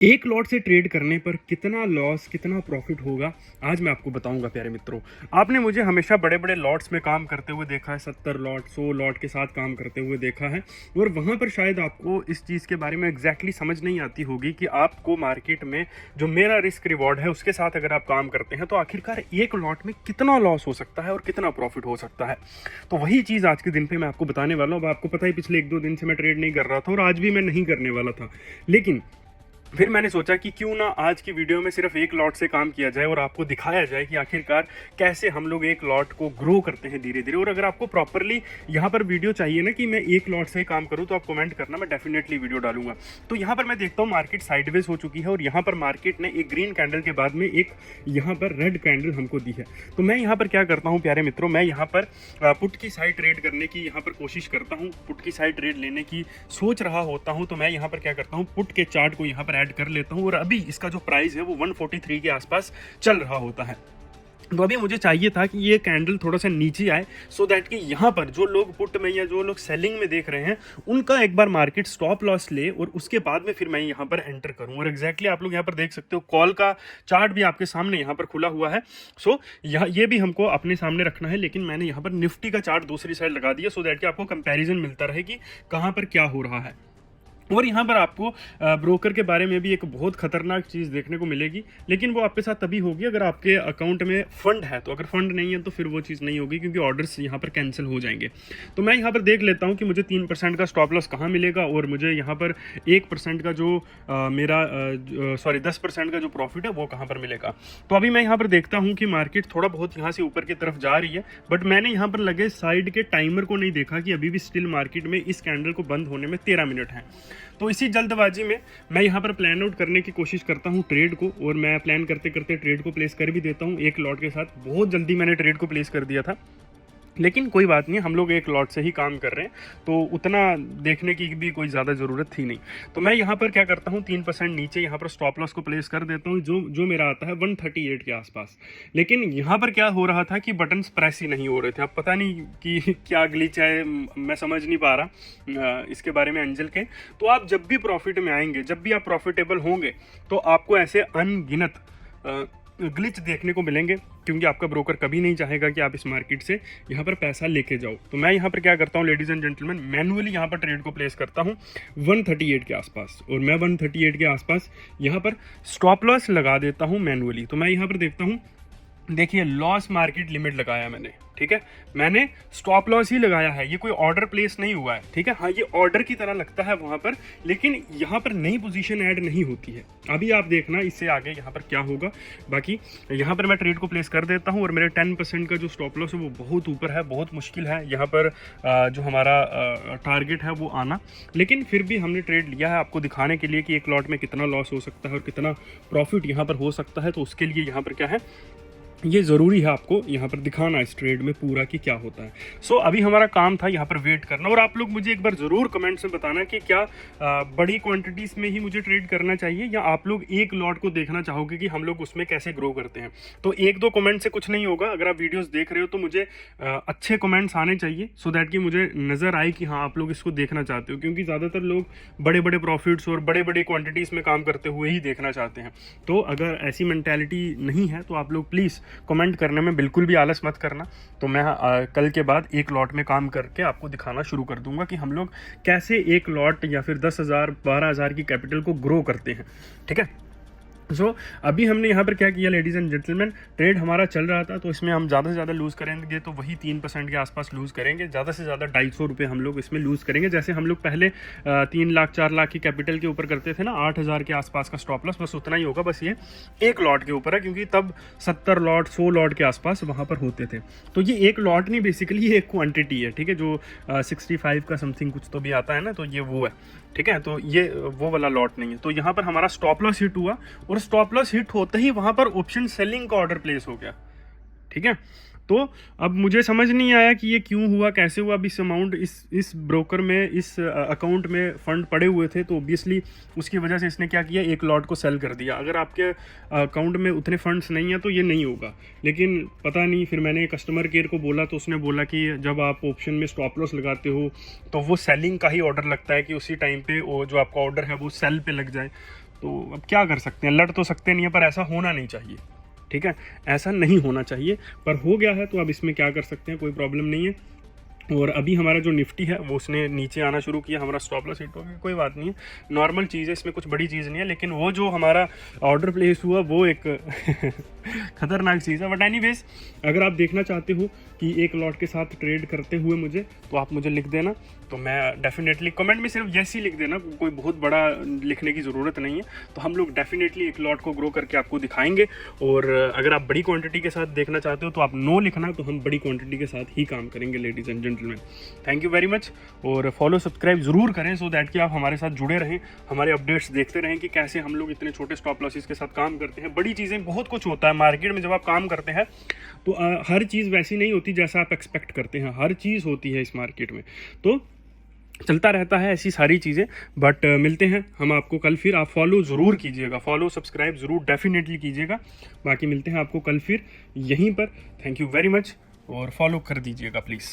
एक लॉट से ट्रेड करने पर कितना लॉस कितना प्रॉफिट होगा, आज मैं आपको बताऊंगा प्यारे मित्रों। आपने मुझे हमेशा बड़े बड़े लॉट्स में काम करते हुए देखा है, 70 लॉट 100 लॉट के साथ काम करते हुए देखा है। और वहां पर शायद आपको इस चीज़ के बारे में एग्जैक्टली समझ नहीं आती होगी कि आपको मार्केट में जो मेरा रिस्क रिवॉर्ड है उसके साथ अगर आप काम करते हैं तो आखिरकार एक लॉट में कितना लॉस हो सकता है और कितना प्रॉफिट हो सकता है। तो वही चीज़ आज के दिन पे मैं आपको बताने वाला हूँ। आपको पता ही पिछले 1-2 दिन से मैं ट्रेड नहीं कर रहा था और आज भी मैं नहीं करने वाला था, लेकिन फिर मैंने सोचा कि क्यों ना आज की वीडियो में सिर्फ एक लॉट से काम किया जाए और आपको दिखाया जाए कि आखिरकार कैसे हम लोग एक लॉट को ग्रो करते हैं धीरे धीरे। और अगर आपको प्रॉपरली यहाँ पर वीडियो चाहिए ना कि मैं एक लॉट से ही काम करूँ तो आप कमेंट करना, मैं डेफिनेटली वीडियो डालूंगा। तो यहाँ पर मैं देखता हूँ मार्केट साइडवेज हो चुकी है और यहाँ पर मार्केट ने एक ग्रीन कैंडल के बाद में एक यहाँ पर रेड कैंडल हमको दी है। तो मैं यहाँ पर क्या करता हूँ प्यारे मित्रों, मैं यहाँ पर पुट की साइड ट्रेड करने की यहाँ पर कोशिश करता हूँ, पुट की साइड ट्रेड लेने की सोच रहा होता हूँ। तो मैं यहाँ पर क्या करता हूँ, पुट के चार्ट को यहाँ पर ऐड कर लेता हूँ और अभी इसका जो प्राइस है वो 143 के आसपास चल रहा होता है। तो अभी मुझे चाहिए था कि ये कैंडल थोड़ा सा नीचे आए सो दैट कि यहाँ पर जो लोग पुट में या जो लोग सेलिंग में देख रहे हैं उनका एक बार मार्केट स्टॉप लॉस ले और उसके बाद में फिर मैं यहाँ पर एंटर करूँ। और एग्जैक्टली आप लोग यहाँ पर देख सकते हो कॉल का चार्ट भी आपके सामने यहाँ पर खुला हुआ है। सो यहाँ ये भी हमको अपने सामने रखना है, लेकिन मैंने यहाँ पर निफ्टी का चार्ट दूसरी साइड लगा दिया सो दैट कि आपको कंपेरिजन मिलता रहे कि कहाँ पर क्या हो रहा है। और यहाँ पर आपको ब्रोकर के बारे में भी एक बहुत खतरनाक चीज़ देखने को मिलेगी, लेकिन वो आपके साथ तभी होगी अगर आपके अकाउंट में फंड है। तो अगर फंड नहीं है तो फिर वो चीज़ नहीं होगी, क्योंकि ऑर्डर्स यहाँ पर कैंसिल हो जाएंगे। तो मैं यहाँ पर देख लेता हूँ कि मुझे 3% का स्टॉप लॉस कहाँ मिलेगा और मुझे यहाँ पर 1% का जो मेरा 10% का जो प्रॉफिट है वो कहाँ पर मिलेगा। तो अभी मैं यहाँ पर देखता हूँ कि मार्केट थोड़ा बहुत यहाँ से ऊपर की तरफ जा रही है, बट मैंने यहाँ पर लगे साइड के टाइमर को नहीं देखा कि अभी भी स्टिल मार्केट में इस कैंडल को बंद होने में 13 मिनट है। तो इसी जल्दबाजी में मैं यहाँ पर प्लान आउट करने की कोशिश करता हूँ ट्रेड को, और मैं प्लान करते करते ट्रेड को प्लेस कर भी देता हूँ एक लॉट के साथ। बहुत जल्दी मैंने ट्रेड को प्लेस कर दिया था, लेकिन कोई बात नहीं, हम लोग एक लॉट से ही काम कर रहे हैं तो उतना देखने की भी कोई ज़्यादा ज़रूरत थी नहीं। तो मैं यहाँ पर क्या करता हूँ, 3% नीचे यहाँ पर स्टॉप लॉस को प्लेस कर देता हूँ जो मेरा आता है 138 के आसपास। लेकिन यहाँ पर क्या हो रहा था कि बटन्स प्रेस ही नहीं हो रहे थे। अब पता नहीं कि क्या ग्लिच है, मैं समझ नहीं पा रहा इसके बारे में एंजल के। तो आप जब भी प्रॉफिट में आएंगे, जब भी आप प्रॉफिटेबल होंगे, तो आपको ऐसे अनगिनत ग्लिच देखने को मिलेंगे, क्योंकि आपका ब्रोकर कभी नहीं चाहेगा कि आप इस मार्केट से यहाँ पर पैसा लेके जाओ। तो मैं यहाँ पर क्या करता हूँ लेडीज़ एंड जेंटलमैन, मैनुअली यहाँ पर ट्रेड को प्लेस करता हूँ 138 के आसपास, और मैं 138 के आसपास यहाँ पर स्टॉप लॉस लगा देता हूँ मैनुअली। तो मैं यहाँ पर देखता हूँ, देखिए लॉस मार्केट लिमिट लगाया मैंने, ठीक है, मैंने स्टॉप लॉस ही लगाया है, ये कोई ऑर्डर प्लेस नहीं हुआ है, ठीक है। हाँ, ये ऑर्डर की तरह लगता है वहाँ पर, लेकिन यहाँ पर नई पोजीशन ऐड नहीं होती है। अभी आप देखना इससे आगे यहाँ पर क्या होगा। बाकी यहाँ पर मैं ट्रेड को प्लेस कर देता हूँ और मेरे 10% का जो स्टॉप लॉस है वो बहुत ऊपर है, बहुत मुश्किल है यहाँ पर जो हमारा टारगेट है वो आना। लेकिन फिर भी हमने ट्रेड लिया है आपको दिखाने के लिए कि एक लॉट में कितना लॉस हो सकता है और कितना प्रॉफिट यहाँ पर हो सकता है। तो उसके लिए यहाँ पर क्या है, ये ज़रूरी है आपको यहाँ पर दिखाना इस ट्रेड में पूरा कि क्या होता है। सो अभी हमारा काम था यहाँ पर वेट करना। और आप लोग मुझे एक बार ज़रूर कमेंट्स में बताना कि क्या बड़ी क्वांटिटीज़ में ही मुझे ट्रेड करना चाहिए या आप लोग एक लॉट को देखना चाहोगे कि हम लोग उसमें कैसे ग्रो करते हैं। तो 1-2 कमेंट से कुछ नहीं होगा। अगर आप वीडियोज़ देख रहे हो तो मुझे अच्छे कमेंट्स आने चाहिए सो दैट कि मुझे नज़र आए कि हाँ आप लोग इसको देखना चाहते हो, क्योंकि ज़्यादातर लोग बड़े बड़े प्रॉफिट्स और बड़े बड़े क्वान्टिटीज़ में काम करते हुए ही देखना चाहते हैं। तो अगर ऐसी मैंटेलिटी नहीं है तो आप लोग प्लीज़ कमेंट करने में बिल्कुल भी आलस मत करना। तो मैं कल के बाद एक लॉट में काम करके आपको दिखाना शुरू कर दूंगा कि हम लोग कैसे एक लॉट या फिर 10,000 12,000 की कैपिटल को ग्रो करते हैं, ठीक है। सो अभी हमने यहाँ पर क्या किया लेडीज़ एंड जेंटलमैन, ट्रेड हमारा चल रहा था तो इसमें हम ज़्यादा से ज़्यादा लूज़ करेंगे तो वही 3% के आसपास लूज़ करेंगे। ज़्यादा से ज़्यादा 250 रुपये हम लोग इसमें लूज़ करेंगे। जैसे हम लोग पहले 3 लाख 4 लाख की कैपिटल के ऊपर करते थे ना, 8,000 के आसपास का स्टॉप लॉस, बस उतना ही होगा। बस ये एक लॉट के ऊपर है, क्योंकि तब 70 लॉट 100 लॉट के आसपास वहाँ पर होते थे। तो ये एक लॉट नहीं, बेसिकली ये एक क्वान्टिटी है, ठीक है, जो 65 का समथिंग कुछ तो भी आता है ना, तो ये वो है, ठीक है। तो ये वो वाला लॉट नहीं है। तो यहाँ पर हमारा स्टॉप लॉस हिट हुआ और स्टॉप लॉस हिट होते ही वहां पर ऑप्शन सेलिंग का ऑर्डर प्लेस हो गया, ठीक है। तो अब मुझे समझ नहीं आया कि ये क्यों हुआ, कैसे हुआ। अब इस अमाउंट इस ब्रोकर में, इस अकाउंट में फंड पड़े हुए थे, तो ऑब्वियसली उसकी वजह से इसने क्या किया, एक लॉट को सेल कर दिया। अगर आपके अकाउंट में उतने फंड्स नहीं है तो ये नहीं होगा। लेकिन पता नहीं, फिर मैंने कस्टमर केयर को बोला तो उसने बोला कि जब आप ऑप्शन में स्टॉप लॉस लगाते हो तो वो सेलिंग का ही ऑर्डर लगता है कि उसी टाइम पे वो जो आपका ऑर्डर है वो सेल पे लग जाए। तो अब क्या कर सकते हैं, लड़ तो सकते नहीं है, पर ऐसा होना नहीं चाहिए। ठीक है, ऐसा नहीं होना चाहिए, पर हो गया है तो अब इसमें क्या कर सकते हैं, कोई प्रॉब्लम नहीं है। और अभी हमारा जो निफ्टी है वो उसने नीचे आना शुरू किया, हमारा स्टॉप लॉस हिट हो गया, कोई बात नहीं है, नॉर्मल चीज़ है, इसमें कुछ बड़ी चीज़ नहीं है। लेकिन वो जो हमारा ऑर्डर प्लेस हुआ वो एक खतरनाक चीज़ है। बट एनीवेज, अगर आप देखना चाहते हो कि एक लॉट के साथ ट्रेड करते हुए मुझे, तो आप मुझे लिख देना, तो मैं डेफिनेटली कमेंट में सिर्फ यस ही लिख देना, कोई बहुत बड़ा लिखने की ज़रूरत नहीं है। तो हम लोग डेफिनेटली एक लॉट को ग्रो करके आपको दिखाएंगे। और अगर आप बड़ी क्वांटिटी के साथ देखना चाहते हो तो आप नो लिखना, तो हम बड़ी क्वांटिटी के साथ ही काम करेंगे ladies and gentleman. Thank you very much, और फॉलो सब्सक्राइब ज़रूर करें सो दैट कि आप हमारे साथ जुड़े रहें, हमारे अपडेट्स देखते रहें कि कैसे हम लोग इतने छोटे स्टॉप लॉसेस के साथ काम करते हैं। बड़ी चीज़ें, बहुत कुछ होता है मार्केट में जब आप काम करते हैं, तो हर चीज़ वैसी नहीं होती जैसा आप एक्सपेक्ट करते हैं, हर चीज़ होती है इस मार्केट में, तो चलता रहता है ऐसी सारी चीज़ें। बट मिलते हैं हम आपको कल फिर। आप फॉलो ज़रूर कीजिएगा, फॉलो सब्सक्राइब ज़रूर डेफिनेटली कीजिएगा। बाकी मिलते हैं आपको कल फिर यहीं पर। थैंक यू वेरी मच, और फॉलो कर दीजिएगा प्लीज़।